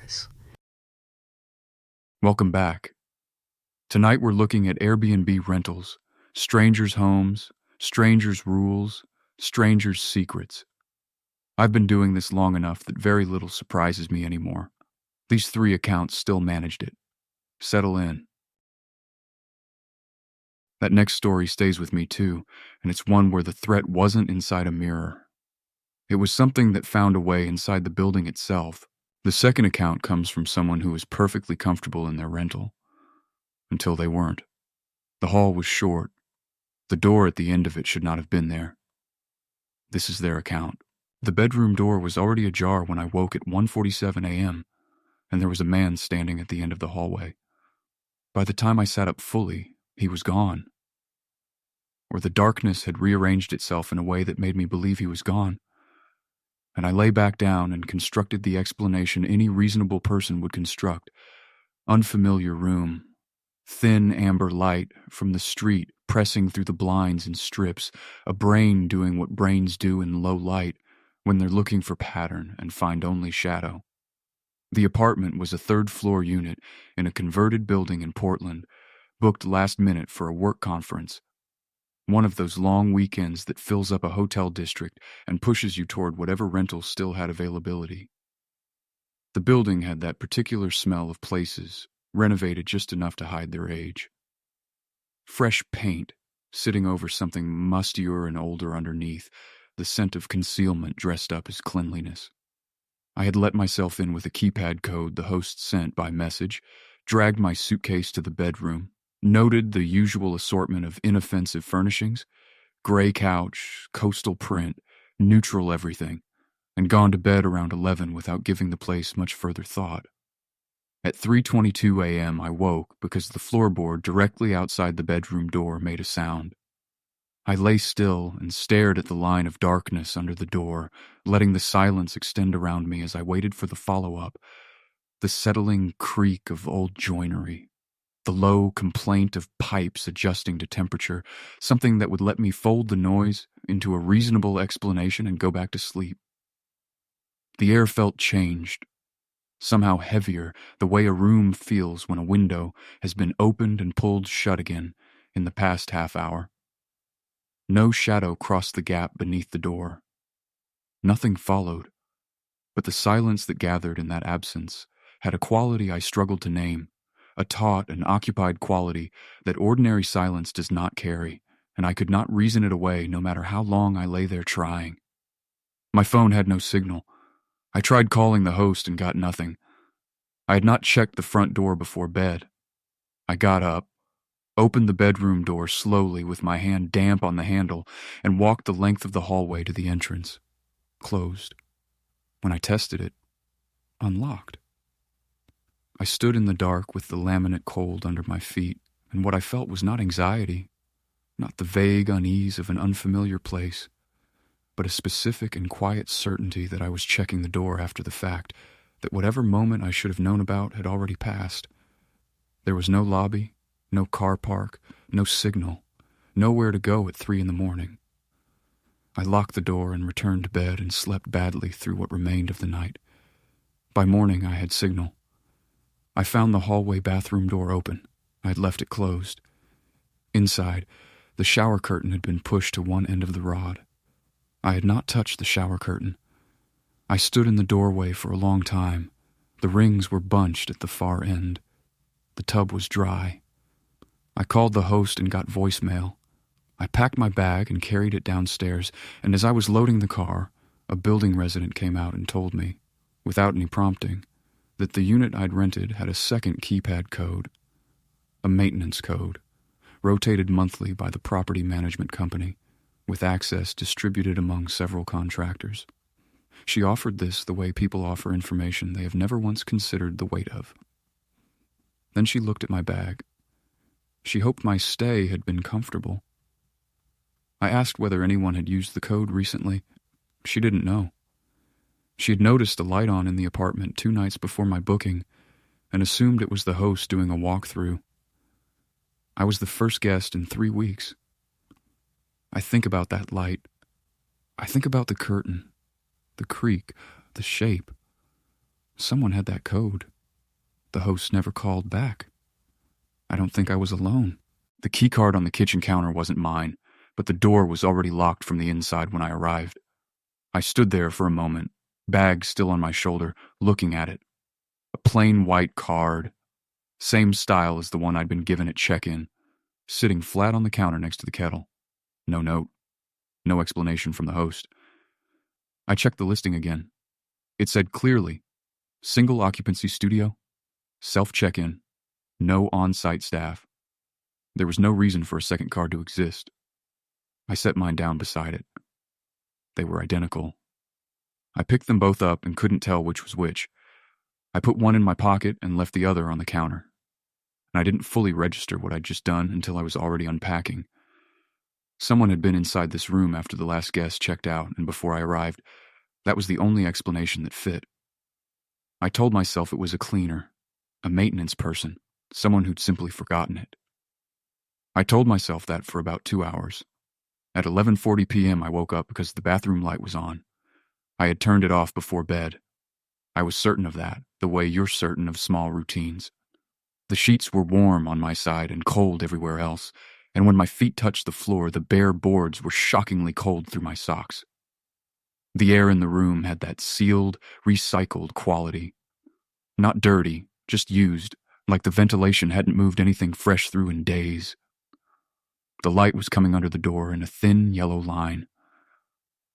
was. Welcome back. Tonight we're looking at Airbnb rentals, strangers' homes, strangers' rules, strangers' secrets. I've been doing this long enough that very little surprises me anymore. These 3 accounts still managed it. Settle in. That next story stays with me too, and it's one where the threat wasn't inside a mirror. It was something that found a way inside the building itself. The second account comes from someone who was perfectly comfortable in their rental. Until they weren't. The hall was short. The door at the end of it should not have been there. This is their account. The bedroom door was already ajar when I woke at 1:47 a.m., and there was a man standing at the end of the hallway. By the time I sat up fully, he was gone. Or the darkness had rearranged itself in a way that made me believe he was gone. And I lay back down and constructed the explanation any reasonable person would construct. Unfamiliar room. Thin amber light from the street pressing through the blinds in strips, a brain doing what brains do in low light when they're looking for pattern and find only shadow. The apartment was a 3rd-floor unit in a converted building in Portland, booked last minute for a work conference. One of those long weekends that fills up a hotel district and pushes you toward whatever rental still had availability. The building had that particular smell of places renovated just enough to hide their age. Fresh paint sitting over something mustier and older underneath, the scent of concealment dressed up as cleanliness. I had let myself in with a keypad code the host sent by message, dragged my suitcase to the bedroom, noted the usual assortment of inoffensive furnishings, gray couch, coastal print, neutral everything, and gone to bed around 11 without giving the place much further thought. At 3:22 a.m. I woke because the floorboard directly outside the bedroom door made a sound. I lay still and stared at the line of darkness under the door, letting the silence extend around me as I waited for the follow-up, the settling creak of old joinery, the low complaint of pipes adjusting to temperature, something that would let me fold the noise into a reasonable explanation and go back to sleep. The air felt changed. Somehow heavier, the way a room feels when a window has been opened and pulled shut again in the past half hour. No shadow crossed the gap beneath the door. Nothing followed, but the silence that gathered in that absence had a quality I struggled to name, a taut and occupied quality that ordinary silence does not carry, and I could not reason it away no matter how long I lay there trying. My phone had no signal. I tried calling the host and got nothing. I had not checked the front door before bed. I got up, opened the bedroom door slowly with my hand damp on the handle, and walked the length of the hallway to the entrance. Closed. When I tested it, unlocked. I stood in the dark with the laminate cold under my feet, and what I felt was not anxiety, not the vague unease of an unfamiliar place, but a specific and quiet certainty that I was checking the door after the fact, that whatever moment I should have known about had already passed. There was no lobby, no car park, no signal, nowhere to go at 3 a.m. I locked the door and returned to bed and slept badly through what remained of the night. By morning I had signal. I found the hallway bathroom door open. I had left it closed. Inside, the shower curtain had been pushed to one end of the rod. I had not touched the shower curtain. I stood in the doorway for a long time. The rings were bunched at the far end. The tub was dry. I called the host and got voicemail. I packed my bag and carried it downstairs, and as I was loading the car, a building resident came out and told me, without any prompting, that the unit I'd rented had a second keypad code, a maintenance code, rotated monthly by the property management company, with access distributed among several contractors. She offered this the way people offer information they have never once considered the weight of. Then she looked at my bag. She hoped my stay had been comfortable. I asked whether anyone had used the code recently. She didn't know. She had noticed a light on in the apartment 2 nights before my booking and assumed it was the host doing a walkthrough. I was the first guest in 3 weeks. I think about that light. I think about the curtain, the creak, the shape. Someone had that code. The host never called back. I don't think I was alone. The keycard on the kitchen counter wasn't mine, but the door was already locked from the inside when I arrived. I stood there for a moment, bag still on my shoulder, looking at it. A plain white card, same style as the one I'd been given at check-in, sitting flat on the counter next to the kettle. No note. No explanation from the host. I checked the listing again. It said clearly, single occupancy studio, self-check-in, no on-site staff. There was no reason for a second card to exist. I set mine down beside it. They were identical. I picked them both up and couldn't tell which was which. I put one in my pocket and left the other on the counter. And I didn't fully register what I'd just done until I was already unpacking. Someone had been inside this room after the last guest checked out, and before I arrived, that was the only explanation that fit. I told myself it was a cleaner, a maintenance person, someone who'd simply forgotten it. I told myself that for about 2 hours. At 11:40 p.m. I woke up because the bathroom light was on. I had turned it off before bed. I was certain of that, the way you're certain of small routines. The sheets were warm on my side and cold everywhere else, and when my feet touched the floor, the bare boards were shockingly cold through my socks. The air in the room had that sealed, recycled quality. Not dirty, just used, like the ventilation hadn't moved anything fresh through in days. The light was coming under the door in a thin yellow line.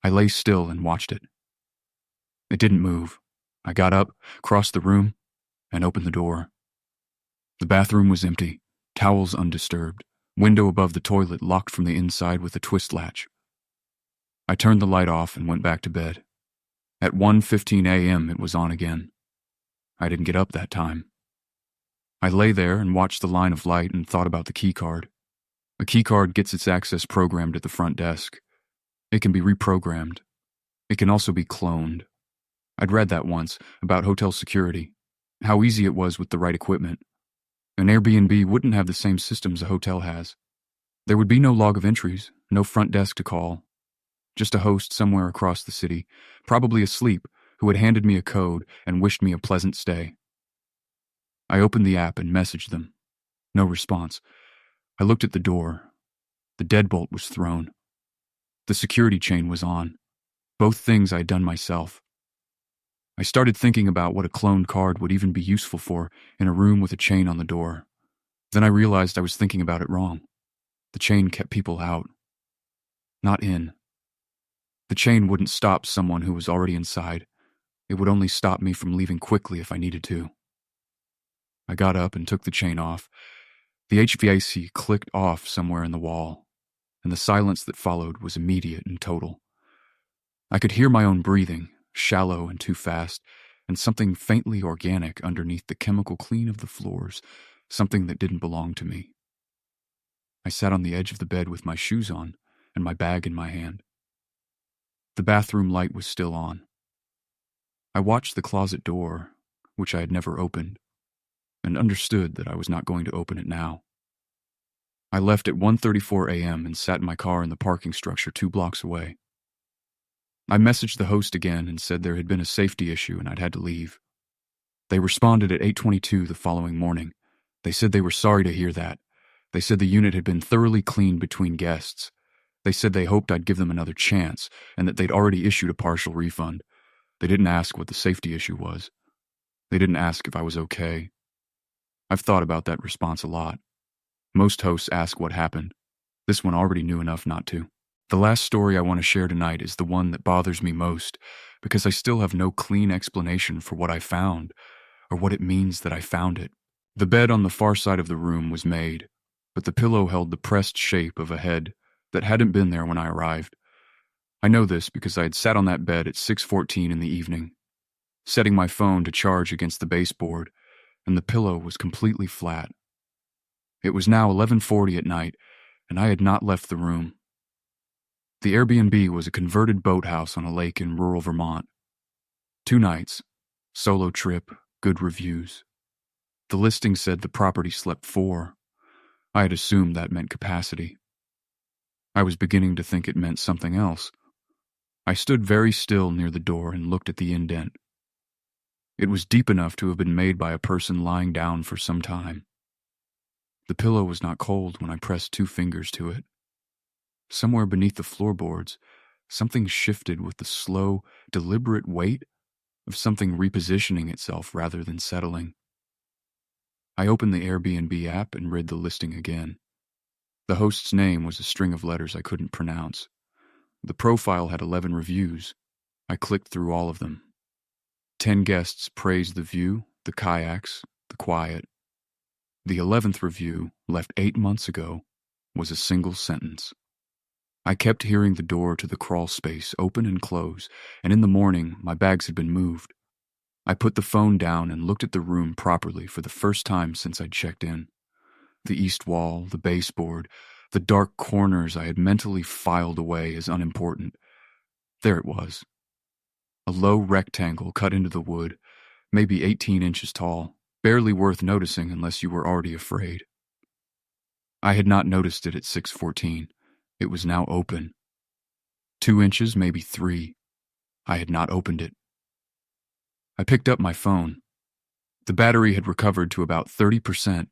I lay still and watched it. It didn't move. I got up, crossed the room, and opened the door. The bathroom was empty, towels undisturbed, window above the toilet locked from the inside with a twist latch. I turned the light off and went back to bed. At 1:15 a.m. it was on again. I didn't get up that time. I lay there and watched the line of light and thought about the keycard. A keycard gets its access programmed at the front desk. It can be reprogrammed. It can also be cloned. I'd read that once, about hotel security, how easy it was with the right equipment. An Airbnb wouldn't have the same systems a hotel has. There would be no log of entries, no front desk to call. Just a host somewhere across the city, probably asleep, who had handed me a code and wished me a pleasant stay. I opened the app and messaged them. No response. I looked at the door. The deadbolt was thrown. The security chain was on. Both things I'd done myself. I started thinking about what a cloned card would even be useful for in a room with a chain on the door. Then I realized I was thinking about it wrong. The chain kept people out, not in. The chain wouldn't stop someone who was already inside. It would only stop me from leaving quickly if I needed to. I got up and took the chain off. The HVAC clicked off somewhere in the wall, and the silence that followed was immediate and total. I could hear my own breathing, shallow and too fast, and something faintly organic underneath the chemical clean of the floors, something that didn't belong to me. I sat on the edge of the bed with my shoes on and my bag in my hand. The bathroom light was still on. I watched the closet door, which I had never opened, and understood that I was not going to open it now. I left at 1:34 a.m. and sat in my car in the parking structure 2 blocks away. I messaged the host again and said there had been a safety issue and I'd had to leave. They responded at 8:22 the following morning. They said they were sorry to hear that. They said the unit had been thoroughly cleaned between guests. They said they hoped I'd give them another chance and that they'd already issued a partial refund. They didn't ask what the safety issue was. They didn't ask if I was okay. I've thought about that response a lot. Most hosts ask what happened. This one already knew enough not to. The last story I want to share tonight is the one that bothers me most because I still have no clean explanation for what I found or what it means that I found it. The bed on the far side of the room was made, but the pillow held the pressed shape of a head that hadn't been there when I arrived. I know this because I had sat on that bed at 6:14 in the evening, setting my phone to charge against the baseboard, and the pillow was completely flat. It was now 11:40 at night, and I had not left the room. The Airbnb was a converted boathouse on a lake in rural Vermont. 2 nights, solo trip, good reviews. The listing said the property slept 4. I had assumed that meant capacity. I was beginning to think it meant something else. I stood very still near the door and looked at the indent. It was deep enough to have been made by a person lying down for some time. The pillow was not cold when I pressed 2 fingers to it. Somewhere beneath the floorboards, something shifted with the slow, deliberate weight of something repositioning itself rather than settling. I opened the Airbnb app and read the listing again. The host's name was a string of letters I couldn't pronounce. The profile had 11 reviews. I clicked through all of them. 10 guests praised the view, the kayaks, the quiet. The 11th review, left 8 months ago, was a single sentence. I kept hearing the door to the crawl space open and close, and in the morning, my bags had been moved. I put the phone down and looked at the room properly for the first time since I'd checked in. The east wall, the baseboard, the dark corners I had mentally filed away as unimportant. There it was. A low rectangle cut into the wood, maybe 18 inches tall, barely worth noticing unless you were already afraid. I had not noticed it at 6:14. It was now open. 2 inches, maybe 3. I had not opened it. I picked up my phone. The battery had recovered to about 30%,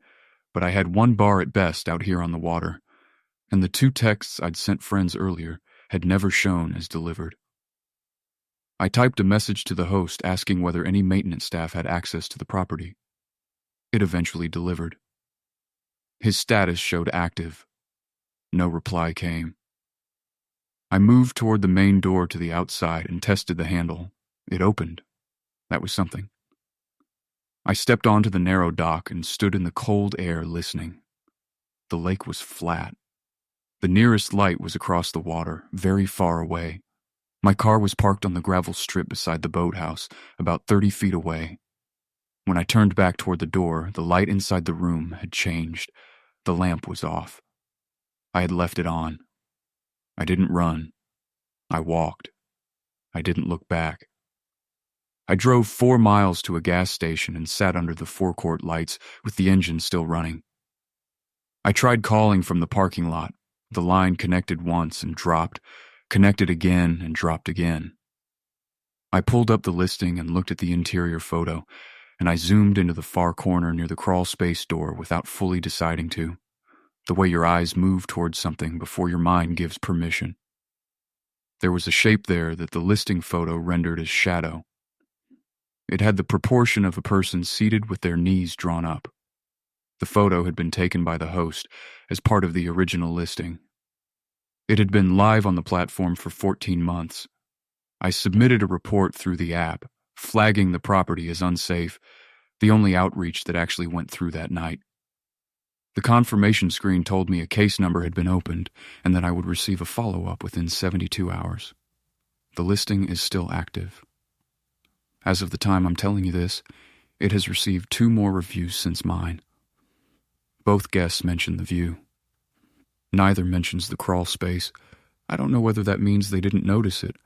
but I had 1 bar at best out here on the water, and the 2 texts I'd sent friends earlier had never shown as delivered. I typed a message to the host asking whether any maintenance staff had access to the property. It eventually delivered. His status showed active. No reply came. I moved toward the main door to the outside and tested the handle. It opened. That was something. I stepped onto the narrow dock and stood in the cold air listening. The lake was flat. The nearest light was across the water, very far away. My car was parked on the gravel strip beside the boathouse, about 30 feet away. When I turned back toward the door, the light inside the room had changed. The lamp was off. I had left it on. I didn't run. I walked. I didn't look back. I drove 4 miles to a gas station and sat under the forecourt lights with the engine still running. I tried calling from the parking lot. The line connected once and dropped, connected again and dropped again. I pulled up the listing and looked at the interior photo, and I zoomed into the far corner near the crawl space door without fully deciding to. The way your eyes move towards something before your mind gives permission. There was a shape there that the listing photo rendered as shadow. It had the proportion of a person seated with their knees drawn up. The photo had been taken by the host as part of the original listing. It had been live on the platform for 14 months. I submitted a report through the app, flagging the property as unsafe, the only outreach that actually went through that night. The confirmation screen told me a case number had been opened and that I would receive a follow-up within 72 hours. The listing is still active. As of the time I'm telling you this, it has received 2 more reviews since mine. Both guests mention the view. Neither mentions the crawl space. I don't know whether that means they didn't notice it,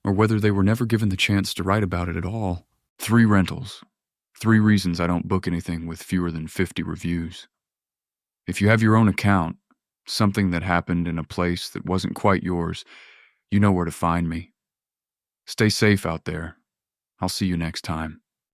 or whether they were never given the chance to write about it at all. 3 rentals. 3 reasons I don't book anything with fewer than 50 reviews. If you have your own account, something that happened in a place that wasn't quite yours, you know where to find me. Stay safe out there. I'll see you next time.